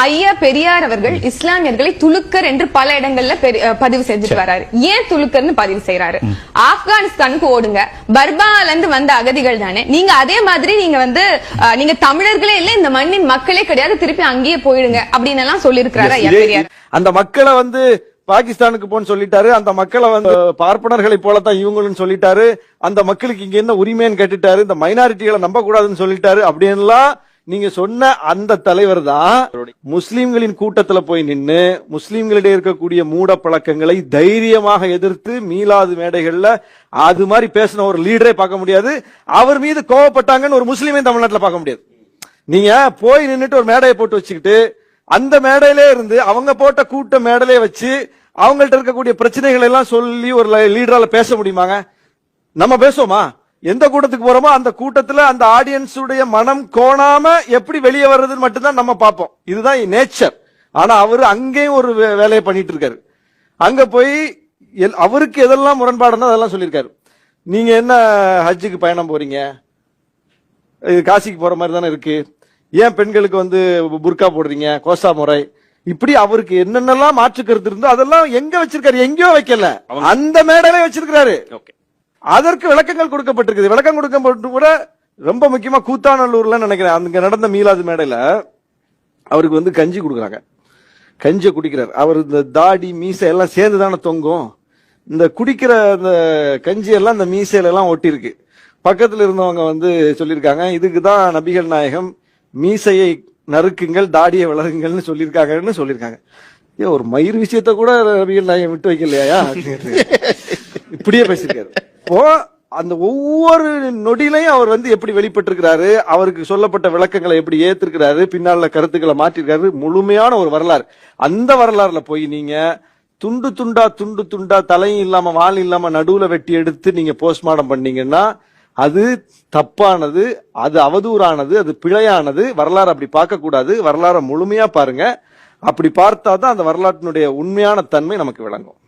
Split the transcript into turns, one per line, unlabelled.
ஐயா பெரியார் அவர்கள் இஸ்லாமியர்களை துலுக்கர் என்று பல இடங்கள்ல பதிவு செஞ்சுட்டு வராரு. ஏன் துலுக்கர்னு பதிவு செய்யறாரு? ஆப்கானிஸ்தானுக்கு ஓடுங்க, பர்மால இருந்து வந்த அகதிகள் தானே நீங்க. அதே மாதிரி நீங்க தமிழர்களே இல்ல, இந்த மண்ணின் மக்களே கிடையாது, திருப்பி அங்கேயே போயிடுங்க அப்படின்னு எல்லாம் சொல்லியிருக்கிறாரு ஐயா பெரியார்.
அந்த மக்களை பாகிஸ்தானுக்கு போன்னு சொல்லிட்டாரு. அந்த மக்களை பார்ப்பனர்களை போலத்தான் இவங்களும் சொல்லிட்டாரு. அந்த மக்களுக்கு இங்க என்ன உரிமைன்னு கேட்டுட்டாரு. இந்த மைனாரிட்டிகளை நம்ப கூடாதுன்னு சொல்லிட்டாரு. அப்படின்லாம் நீங்க சொன்ன அந்த தலைவர் தான் முஸ்லிம்களின் கூட்டத்துல போய் நின்னு முஸ்லிம்களிடையே இருக்கக்கூடிய மூட பழக்கங்களை தைரியமாக எதிர்த்து மீளாது மேடைகள்ல அது மாதிரி பேசின ஒரு லீடரே பார்க்க முடியாது. அவர் மீது கோவப்பட்டாங்கன்னு ஒரு முஸ்லீமே தமிழ்நாட்டில் பார்க்க முடியாது. நீங்க போய் நின்னுட்டு ஒரு மேடையை போட்டு வச்சுக்கிட்டு அந்த மேடையிலே இருந்து அவங்க போட்ட கூட்ட மேடையிலே வச்சு அவங்கள்ட்ட இருக்கக்கூடிய பிரச்சனைகள் எல்லாம் சொல்லி ஒரு லீடரால பேச முடியுமாங்க? நம்ம பேசுவோமா? எந்த கூட்டத்துக்கு போறோமோ அந்த கூட்டத்துல அந்த ஆடியன்ஸ் உடைய மனம் கோணாம எப்படி வெளியே வர்றதுன்னு மட்டும்தான் நம்ம பார்ப்போம். இதுதான் நேச்சர். ஆனா அவரு அங்கேயும் ஒரு வேலையை பண்ணிட்டு இருக்காரு. அங்க போய் அவருக்கு எதெல்லாம் முரண்பாடுன்னா அதெல்லாம் சொல்லியிருக்காரு. நீங்க என்ன ஹஜ்ஜுக்கு பயணம் போறீங்க, காசிக்கு போற மாதிரி தானே இருக்கு, ஏன் பெண்களுக்கு புர்கா போடுறீங்க, கோசா முறை, இப்படி அவருக்கு என்னென்னலாம் மாற்று கருத்து இருந்தோ அதெல்லாம் எங்க வச்சிருக்காரு? எங்கேயோ வைக்கல, அந்த மேடையில வச்சிருக்காரு. அதற்கு விளக்கங்கள் கொடுக்கப்பட்டிருக்குது. விளக்கம் கொடுக்கப்பட்டு கூட ரொம்ப முக்கியமா கூத்தாநல்லூர்ல நினைக்கிறேன் அங்க நடந்த மீலாது மேடையில அவருக்கு கஞ்சி கொடுக்குறாங்க. கஞ்சி குடிக்கிறார். அவர் இந்த தாடி மீசை எல்லாம் சேர்ந்துதானே தொங்கும். இந்த குடிக்கிற அந்த கஞ்சி எல்லாம் இந்த மீசையில எல்லாம் ஒட்டி இருக்கு. பக்கத்துல இருந்தவங்க சொல்லியிருக்காங்க, இதுக்குதான் நபிகள் நாயகம் மீசையை நறுக்குங்கள் தாடியை வளருங்கள்னு சொல்லியிருக்காங்க. ஒரு மயிர் விஷயத்த கூட நபிகள் நாயகம் விட்டு வைக்கலையா? இப்படியே பேசியிருக்காரு. இப்போ அந்த ஒவ்வொரு நொடியிலையும் அவர் எப்படி வெளிப்பட்டிருக்கிறாரு, அவருக்கு சொல்லப்பட்ட விளக்கங்களை எப்படி ஏத்திருக்கிறாரு, பின்னால கருத்துக்களை மாற்றிருக்காரு, முழுமையான ஒரு வரலாறு. அந்த வரலாறுல போய் நீங்க துண்டு துண்டா தலையும் இல்லாம வால் இல்லாம நடுவுல வெட்டி எடுத்து நீங்க போஸ்ட்மார்டம் பண்ணீங்கன்னா அது தப்பானது, அது அவதூறானது, அது பிழையானது. வரலாறு அப்படி பார்க்க கூடாது. வரலாறை முழுமையா பாருங்க. அப்படி பார்த்தாதான் அந்த வரலாற்றினுடைய உண்மையான தன்மை நமக்கு விளங்கும்.